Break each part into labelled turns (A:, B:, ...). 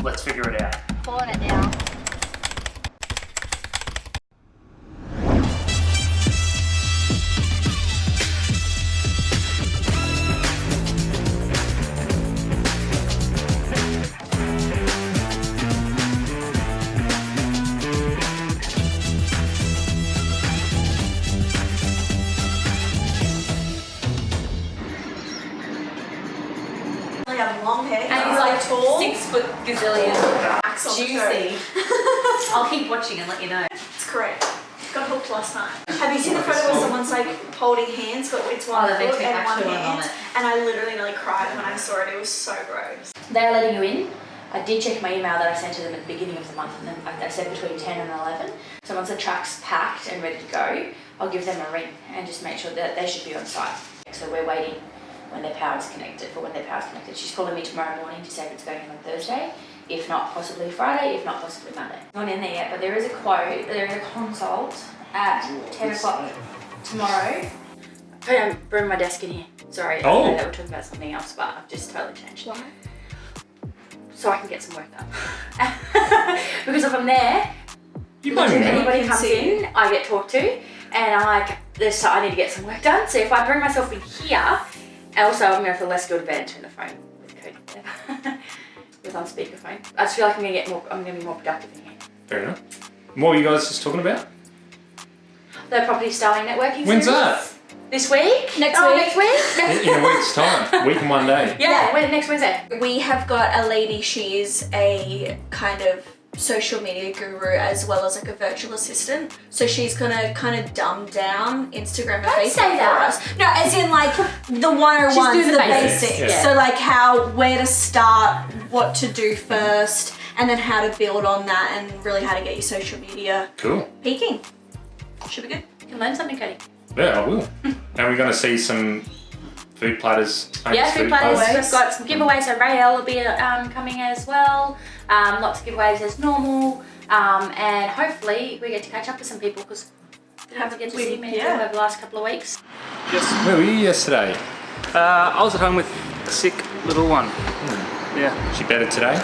A: let's figure it out.
B: Pulling it down.
C: Long hair.
B: And he's like
C: tall.
B: 6 foot gazillion.
C: Juicy.
B: I'll keep watching and let you know.
C: It's correct. Got hooked last time. Have you seen the photo where someone's like holding hands, but it's one foot and one hand? And I literally nearly cried when I saw it. It was so gross.
B: They're letting you in. I did check my email that I sent to them at the beginning of the month, and then I said between 10 and 11. So once the truck's packed and ready to go, I'll give them a ring and just make sure that they should be on site. So we're waiting when their power is connected, She's calling me tomorrow morning to say if it's going in on Thursday, if not possibly Friday, if not possibly Monday. Not in there yet, but there is a quote, there is a consult at 10 o'clock tomorrow. I'm bringing my desk in here. Sorry, I know that we're talking about something else, but I've just totally changed. Why? So I can get some work done. Because if I'm there, if anybody comes in, I get talked to, and I'm like, I need to get some work done. So if I bring myself in here, also I'm going to feel less go to bed and turn the phone with Cody with on speakerphone. I just feel like I'm going to be more productive in here.
A: Fair enough. What were you guys just talking about?
B: The property styling networking
A: When's
B: series.
A: that?
B: This week? Next week?
A: In a week's time. Week and 1 day.
B: Yeah, next Wednesday.
C: We have got a lady, she is a kind of social media guru as well as like a virtual assistant. So she's gonna kind of dumb down Instagram and Facebook for us. No, as in like the 101s, the basics.
A: Yeah.
C: So like where to start, what to do first, and then how to build on that and really how to get your social media peaking. Should be good.
B: You can learn something, Cody.
A: Yeah, I will. And we're going to see some food platters.
B: Yeah, food platters. We've got some giveaways. So Rael will be coming as well. Lots of giveaways as normal. And hopefully we get to catch up with some people because we haven't get to see many people over the last couple of weeks.
A: Yes. Where were you yesterday?
D: I was at home with a sick little one. Yeah.
A: She better today?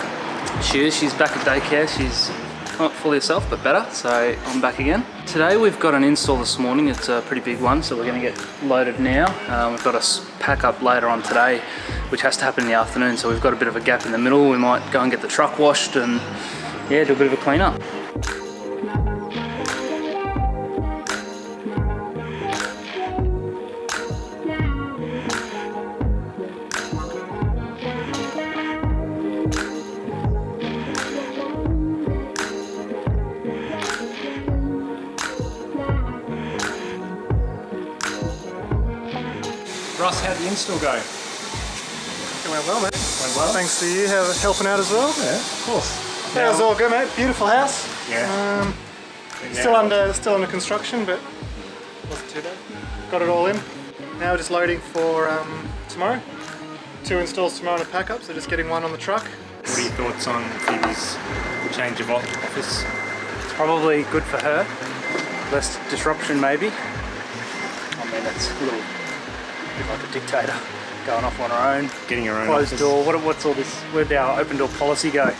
D: She is. She's back at daycare. She's not fully herself, but better. So I'm back again. Today we've got an install this morning. It's a pretty big one, so we're going to get loaded now. We've got a pack up later on today, which has to happen in the afternoon. So we've got a bit of a gap in the middle. We might go and get the truck washed and do a bit of a clean up.
A: Russ, how'd the install go?
E: It went well, mate.
A: Went well?
E: Thanks to you helping out as well.
A: Yeah, of course.
E: Yeah, it was all good, mate. Beautiful house.
A: Yeah.
E: Still under construction, but wasn't too bad. Got it all in. Now we're just loading for tomorrow. 2 installs tomorrow and a pack up, so just getting one on the truck.
A: What are your thoughts on Phoebe's change of office?
D: It's probably good for her. Less disruption, maybe. I mean, it's a little bit like a dictator going off on her own.
A: Getting her own
D: closed
A: office.
D: door. What's all this? Where'd our open door policy go?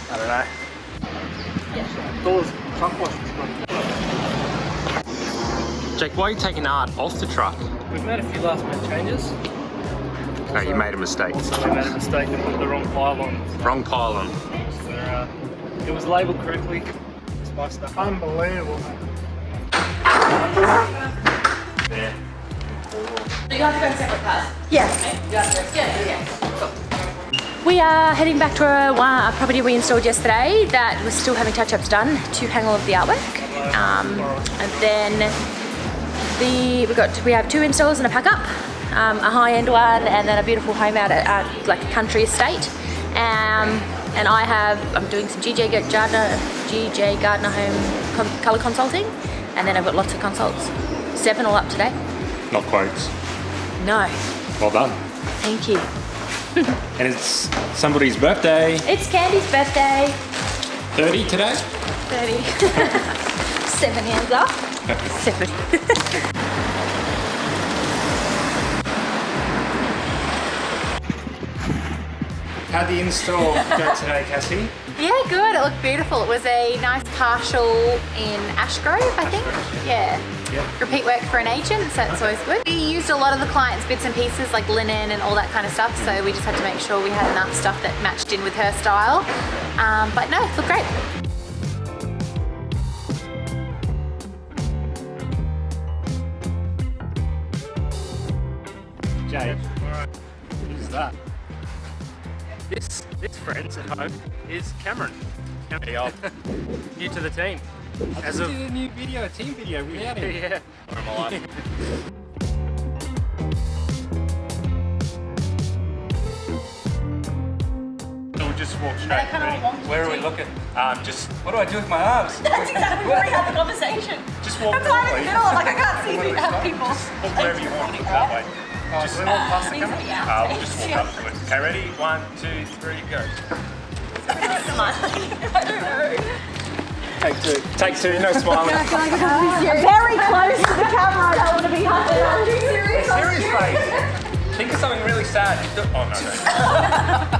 D: I don't know. Doors, trunk wash.
A: Jake, why are you taking art off the truck?
D: We've made a few last minute changes.
A: No, you made a mistake.
D: Also, we made a mistake and put the wrong pile on.
A: Wrong pile on.
D: So, it was labelled correctly. Spiced stuff.
E: Unbelievable.
A: There.
B: So you have to go in separate cars?
C: Yeah.
B: Okay? You have to go. Yeah. Cool. We are heading back to a property we installed yesterday that was still having touch-ups done to hang all of the artwork. And then we have 2 installs and a pack-up, a high-end one, and then a beautiful home out at like a country estate. And I'm doing some GJ Gardner home colour consulting, and then I've got lots of consults. 7 all up today.
A: Not quotes.
B: No.
A: Well done.
B: Thank you.
A: And it's somebody's birthday.
B: It's Candy's birthday.
A: 30 today?
B: 30. 7 hands up. 7.
A: How'd the install go today, Cassie?
F: Yeah, good. It looked beautiful. It was a nice partial in Ashgrove, I think. Yeah.
A: Yep.
F: Repeat work for an agent, so it's always good. We used a lot of the client's bits and pieces like linen and all that kind of stuff, so we just had to make sure we had enough stuff that matched in with her style. But no, it looked great.
D: Jay, who's that? This friend's at home is Cameron. New to the team. As of
A: a new video, a team video without him.
D: yeah.
A: So we'll just walk straight. Where are we looking? Just, what do I do with my arms?
C: That's exactly where we had the conversation.
A: Just walk
C: That's why I'm in the middle. I'm like, I can't see people.
A: Just walk wherever you want, that way. Just walk past the camera? We'll just walk up to it. Okay, ready? 1, 2, 3, go.
C: I don't know.
A: Take 2. Take 2, no smiling.
C: Very close to the camera. I don't want to be hunted.
A: Serious face. Think of something really sad. Oh, no.